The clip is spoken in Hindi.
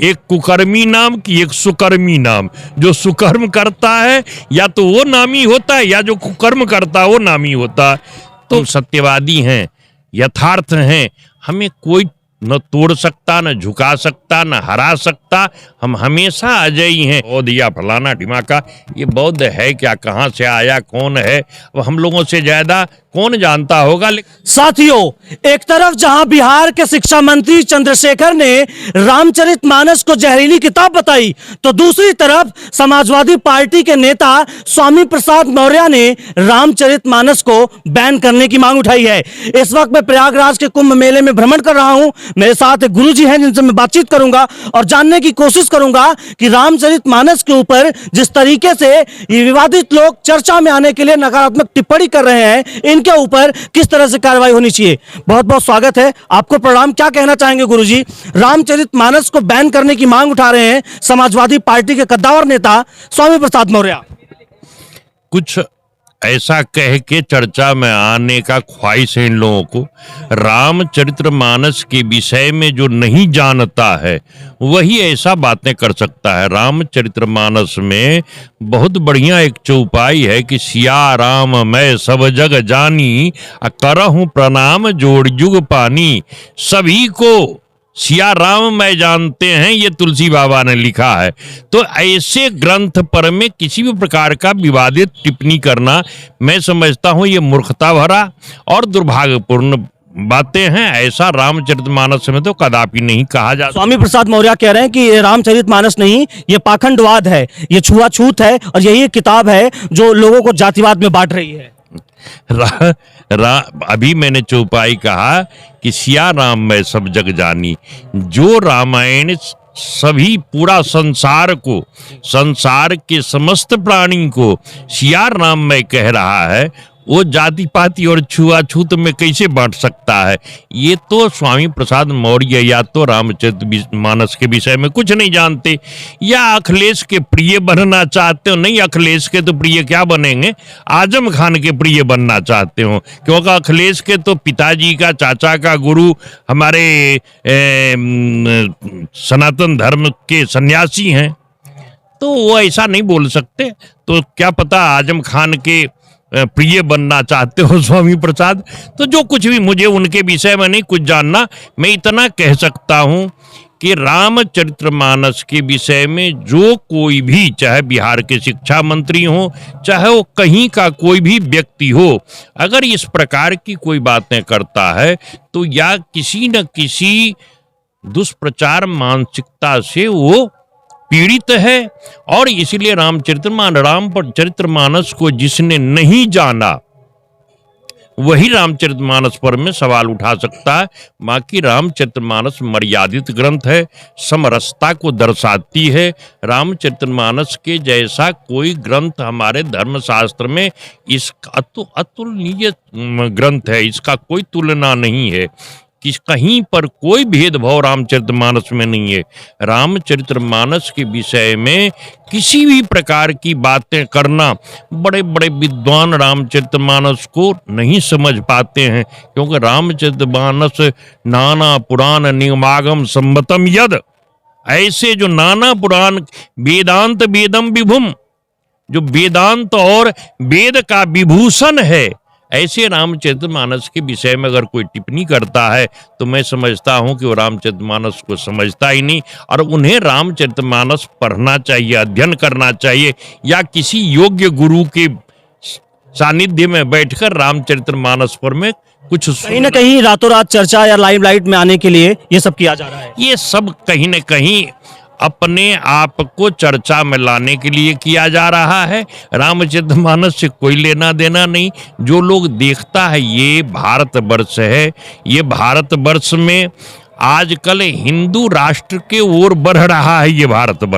एक कुकर्मी नाम कि एक सुकर्मी नाम। जो सुकर्म करता है या तो वो नामी होता है, या जो कुकर्म करता है वो नामी होता है। तो सत्यवादी हैं, यथार्थ हैं, हमें कोई न तोड़ सकता, न झुका सकता, न हरा सकता। हम हमेशा अजयी हैं। बौद्ध या फलाना ढिमाका, ये बौद्ध है क्या, कहाँ से आया, कौन है, अब हम लोगों से ज्यादा कौन जानता होगा। साथियों, एक तरफ जहां बिहार के शिक्षा मंत्री चंद्रशेखर ने रामचरितमानस को जहरीली किताब बताई, तो दूसरी तरफ समाजवादी पार्टी के नेता स्वामी प्रसाद मौर्य ने रामचरितमानस को बैन करने की मांग उठाई है। इस वक्त मैं प्रयागराज के कुंभ मेले में भ्रमण कर रहा हूं। मेरे साथ एक गुरुजी हैं जिनसे मैं बातचीत करूंगा और जानने की कोशिश करूंगा कि रामचरितमानस के ऊपर जिस तरीके से ये विवादित लोग चर्चा में आने के लिए नकारात्मक टिप्पणी कर रहे हैं, इनके ऊपर किस तरह से कार्रवाई होनी चाहिए। बहुत बहुत स्वागत है, आपको प्रणाम। क्या कहना चाहेंगे गुरुजी? रामचरितमानस को बैन करने की मांग उठा रहे हैं समाजवादी पार्टी के कद्दावर नेता स्वामी प्रसाद मौर्य। कुछ ऐसा कह के चर्चा में आने का ख्वाहिश है इन लोगों को। रामचरितमानस के विषय में जो नहीं जानता है वही ऐसा बातें कर सकता है। रामचरितमानस में बहुत बढ़िया एक चौपाई है कि सिया राम मैं सब जग जानी, करहूं प्रणाम जोड़ जुग पानी। सभी को सिया राम मैं जानते हैं, ये तुलसी बाबा ने लिखा है। तो ऐसे ग्रंथ पर में किसी भी प्रकार का विवादित टिप्पणी करना, मैं समझता हूँ ये मूर्खता भरा और दुर्भाग्यपूर्ण बातें हैं। ऐसा रामचरितमानस में तो कदापि नहीं कहा जा। स्वामी प्रसाद मौर्य कह रहे हैं कि ये रामचरितमानस नहीं, ये पाखंडवाद है, ये छुआछूत है और यही एक किताब है जो लोगों को जातिवाद में बांट रही है। अभी मैंने चौपाई कहा कि सिया राम मैं सब जग जानी। जो रामायण सभी पूरा संसार को, संसार के समस्त प्राणी को सिया राम मैं कह रहा है, वो जाति पाति और छुआछूत में कैसे बांट सकता है? ये तो स्वामी प्रसाद मौर्य या तो रामचरितमानस के विषय में कुछ नहीं जानते, या अखिलेश के प्रिय बनना चाहते हो। नहीं, अखिलेश के तो प्रिय क्या बनेंगे, आजम खान के प्रिय बनना चाहते हो, क्योंकि अखिलेश के तो पिताजी का, चाचा का गुरु हमारे सनातन धर्म के सन्यासी हैं। तो वो ऐसा नहीं बोल सकते। तो क्या पता आजम खान के प्रिय बनना चाहते हो स्वामी प्रसाद। तो जो कुछ भी, मुझे उनके विषय में नहीं कुछ जानना। मैं इतना कह सकता हूं कि रामचरितमानस के विषय में जो कोई भी, चाहे बिहार के शिक्षा मंत्री हो, चाहे वो कहीं का कोई भी व्यक्ति हो, अगर इस प्रकार की कोई बातें करता है तो या किसी न किसी दुष्प्रचार मानसिकता से वो पीड़ित है। और इसलिए रामचरितमानस को जिसने नहीं जाना वही रामचरितमानस पर में सवाल उठा सकता है। बाकी रामचरितमानस मर्यादित ग्रंथ है, समरसता को दर्शाती है। रामचरितमानस के जैसा कोई ग्रंथ हमारे धर्मशास्त्र में इसका अतुलनीय ग्रंथ है, इसका कोई तुलना नहीं है। कि कहीं पर कोई भेदभाव रामचरितमानस में नहीं है। रामचरितमानस के विषय में किसी भी प्रकार की बातें करना, बड़े बड़े विद्वान रामचरितमानस को नहीं समझ पाते हैं, क्योंकि रामचरितमानस नाना पुराण निगमागम संबतम यद, ऐसे जो नाना पुराण वेदांत वेदम विभुम, जो वेदांत और वेद का विभूषण है, ऐसे रामचरितमानस के विषय में अगर कोई टिप्पणी करता है तो मैं समझता हूं कि वो रामचरितमानस को समझता ही नहीं। और उन्हें रामचरितमानस पढ़ना चाहिए, अध्ययन करना चाहिए, या किसी योग्य गुरु के सानिध्य में बैठकर रामचरितमानस पर में कुछ कहीं ना कहीं रातों रात चर्चा या लाइमलाइट में आने के लिए ये सब किया जा रहा है। ये सब कहीं न कहीं अपने आप को चर्चा में लाने के लिए किया जा रहा है। रामचरितमानस से कोई लेना देना नहीं। जो लोग देखता है, ये भारतवर्ष है, ये भारतवर्ष में आजकल हिंदू राष्ट्र के ओर बढ़ रहा है ये भारतवर्ष।